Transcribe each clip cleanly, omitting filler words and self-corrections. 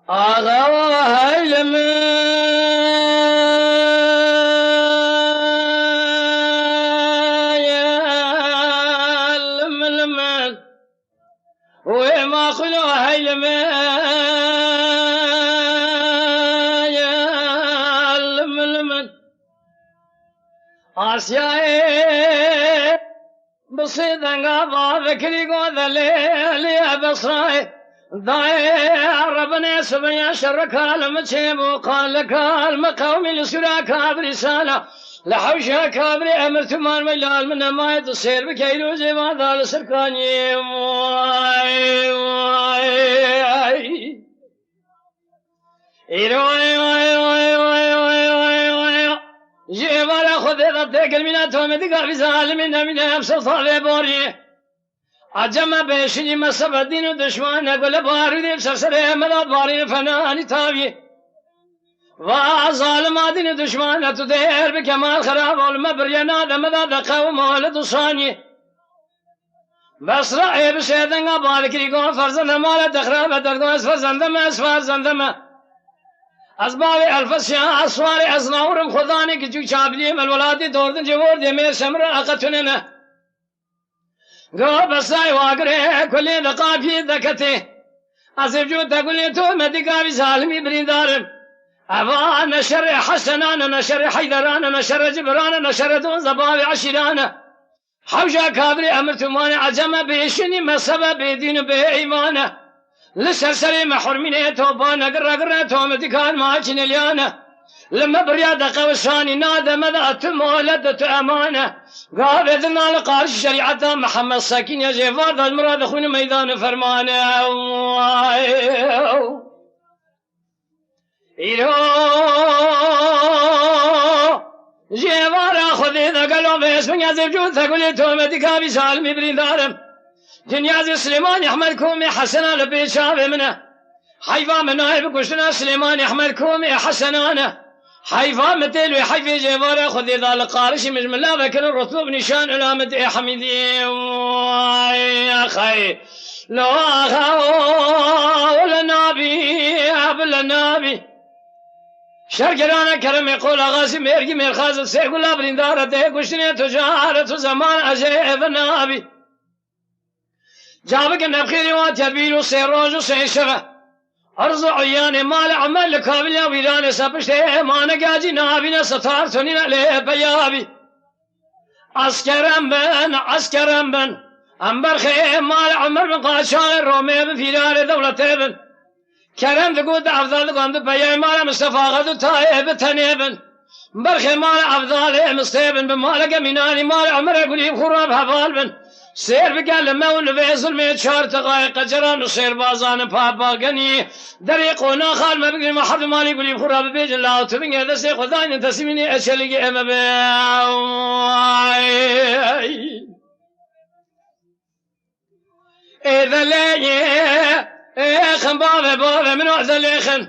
آغا هیلم وما خلو هيلم آسياء بصيدنا بذكري قوذلي بصراي ضايع ربنا سبيا شرك المتشيب وقال لك المقوم لسراك برسالة لحوشها كابري أمر تمان ميلال من ما يتصير بكيلو زي ما ذال سركاني واي واي واي واي جيبال خذ ضدك المناتهم دقا في ظالمين من أمس صالح بوري عجمه بشنی مسبب دین و دشمن نگل باردیم سرسره مداد بارین فنانی تابی و ظالم دین دشمن تو دیر بکمال خراب علم برینا دمداد قوم ولد صانی بس رأي بشيدنا بالكري قوم فرزنا مال دخراب دردوس فرزندم فرزندم أسباب الفسيا أسوار أزناورم خداني كجو شابليم الولادي دوردن جوور دمير شمر أقتننا قو بساي واقري كل دقافي دكتي أصف جو تقولي تو مدقا بسالمي بريدارم أبا نشر حسنان نشر حيدران نشر جبران نشر دون زباب عشيران حوشا كابري أمرتمان عجم بيشني مسبب بدين بإيمان لسرسري محرمين توبان قرر توم دكان ماجن اليانا لما برياد قوساني نادى مذات مولدت أمانة قابلنا لقارش شريعة محمد ساكين يا جيفار ذا المراد أخونا ميدان فرمانه جيفار أخذي ذا قلوا باسم يا زوجود ثقولي تومتي كابي سالمي بريدارم جنياز سليمان يحمل كومي حسنا لبيت شابه منه حيفا من نائب كشنا سليمان يحمل كومي حسنانه حيفا متلو حيفي جيفار خذ ذا القارش من الله ذكر الرطوب نشان علامة حميدي يا خي لو ولا نبي قبل نبي شركرانا كرم يقول غاسي ميرجي ميرخاز سيقول ابن دارته كشني تجارة زمان أجيب نبي جابك نبخيري وتربيل وسيروج وسيشفه أرض عيان مال عمل لكابل يا ويران سبشته ما نجاجي نابين ستار تنين عليه بيابي عسكرم بن أمبر خيم مال عمر بن قاشان رومي بن فيران دولته بن كرم تقول أفضل قام بيا مال مصطفى غدو تايب تنيبن برخي مال أفضل مستيبن بمالك مناني مال عمر يقولي خراب هبال بن سير بقال مول بيزل ميت شهر تقايق جران وسير بازان بابا غني دريقونا خال ما بقي ما حد مالي يقول خراب بيج الله تبين هذا سي خداني تسميني اشلي ام بي اذا لي خن بابا من اذا لي خن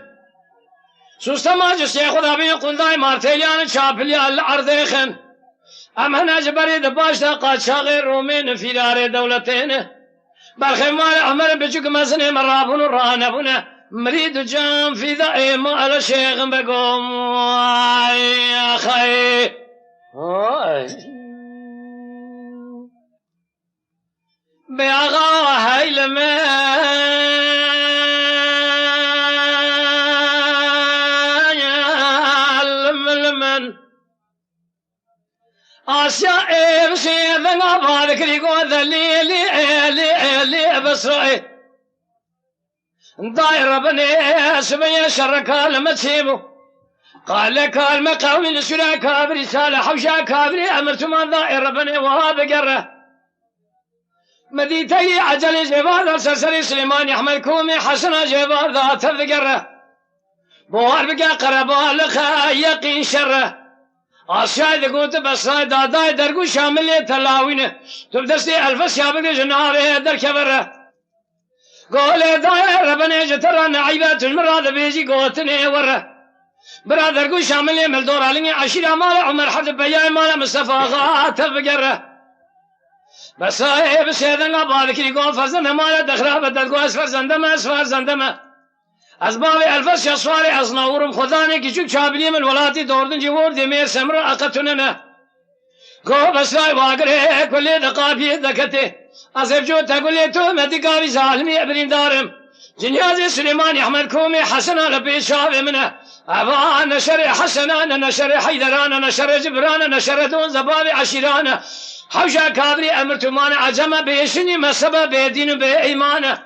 سوستما جس يا خدا بي قنداي مارتيليان شابلي الارض خن أم هنا جبري دباش قاد شاغر رومين في دار دولتين بالخمال أحمر بجوك مزني مرابون رانبون مريد جام في ذائم على شيخ بقوم يا خي بيغا هيلمان آسيا إبسي ذنع بارك لقوة ذليلي بسرعي داير بني سبيا شركا لما تسيبو قال لك المقاوي لسراكا برسالة حوشا كابري أمرتما داير بني وهاب قره مديتي عجل جبال سرسري سليمان يحمل كومي حسنا جبال ذات الذقره بوار بقى قربا لخا يقين شره آسیای دکوت بسای دادای درگو شامل تلاوینه تو دستی الفس یابگ جناره در کبره قول دای ربنا جتر نعیبه تجمراد بیجی قوتنه وره برا درگو شامل ملدور علنی عشیر مال عمر حد بیای مال مصطفى غات بقره بسای بسیدن قبالکی قول فرزند مال دخراب درگو اسفر زندمه از باب الفس یا سواری از نورم خدا نه کیچک چابلی من ولاتی دوردن جوردی میر سمر عقتونه نه گو بسای واگره کلی دقابی دکته از افجو تقولی تو مدی کاری ظالمی ابرین دارم جنیاز سلیمان احمد کومی حسنا لپیشاوی منه اوان نشر حسنان نشر حیدران نشر جبران نشر دون زباب عشیران حوشا کابری امرتمان عجم بیشنی مسبب بیدین بی ایمان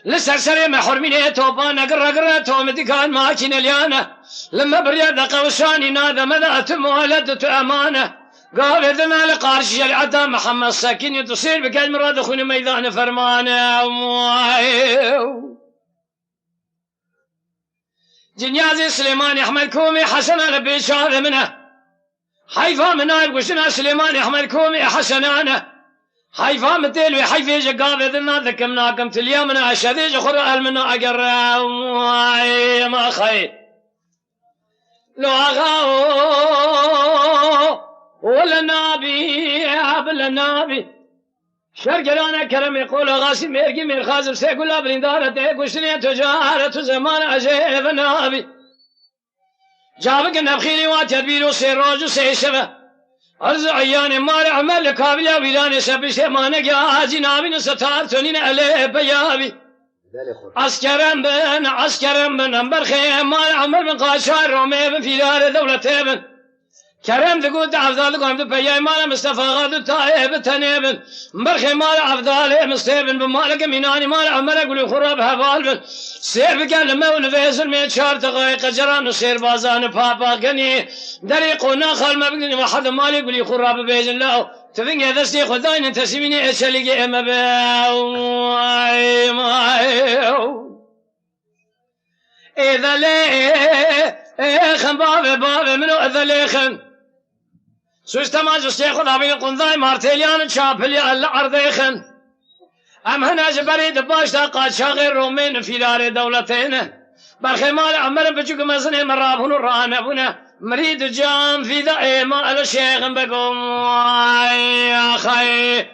لسرسر محرمين توبان قرقر تومتي كان ماكين اليانة لما بريد قوساني نادى مذات مولدت أمانة قال إذا ما لقارش العدا محمد ساكن تصير بكل مراد أخوني ميدان فرمانة جنيازي سليمان أحمد كومي حسن لبي شاذ منه حيفا منايب وشنا سليمان أحمد كومي حسنانه حيفا متلوي حيفي جقاب إذن ذكمناكم تليامنا أشهدي خر أهل منا أقرأ ما خير لو أغاو ولا نابي أبل نابي شرقرانا كرم يقول غاسي ميرقي مير خازم سيقول أبلين دارة قشتني تجارة زمان عجيب نابي جابك نبخيني واتدبير وسيروج وسيشفه عرض عيان مار عمل كابلا ويلان سبش ما نجا جنابين ستار تنين عليه بيابي عسكرم بن أمبر خيم مال عمر بن قاشار رومي بن فيلار دولة بن كرم تقول عفضال قام تبيا مال مصطفى غاد تايب تنيبن برخي مال عفضال مستيبن بمالك ميناني مال عمر يقول خراب هفال بن سير بقال مول فيزن من شهر دقائق جران سير بازان بابا غني دريقنا خال ما بقني ما حد مال يقول خراب بيزن له تفين هذا سي خداين تسميني اشلقي اما اذا ليه خن باب منو اذا ليه خن سوستما جستي خدا بين قنضاي مارتيليان شابلي العرضيخن ام هنا جبري دباش تاقات شاغر رومين في دار دولتين برخمال عمر بجوك مزني مرابون الرانبون مريد جام في دائما الشيخ بكم يا خي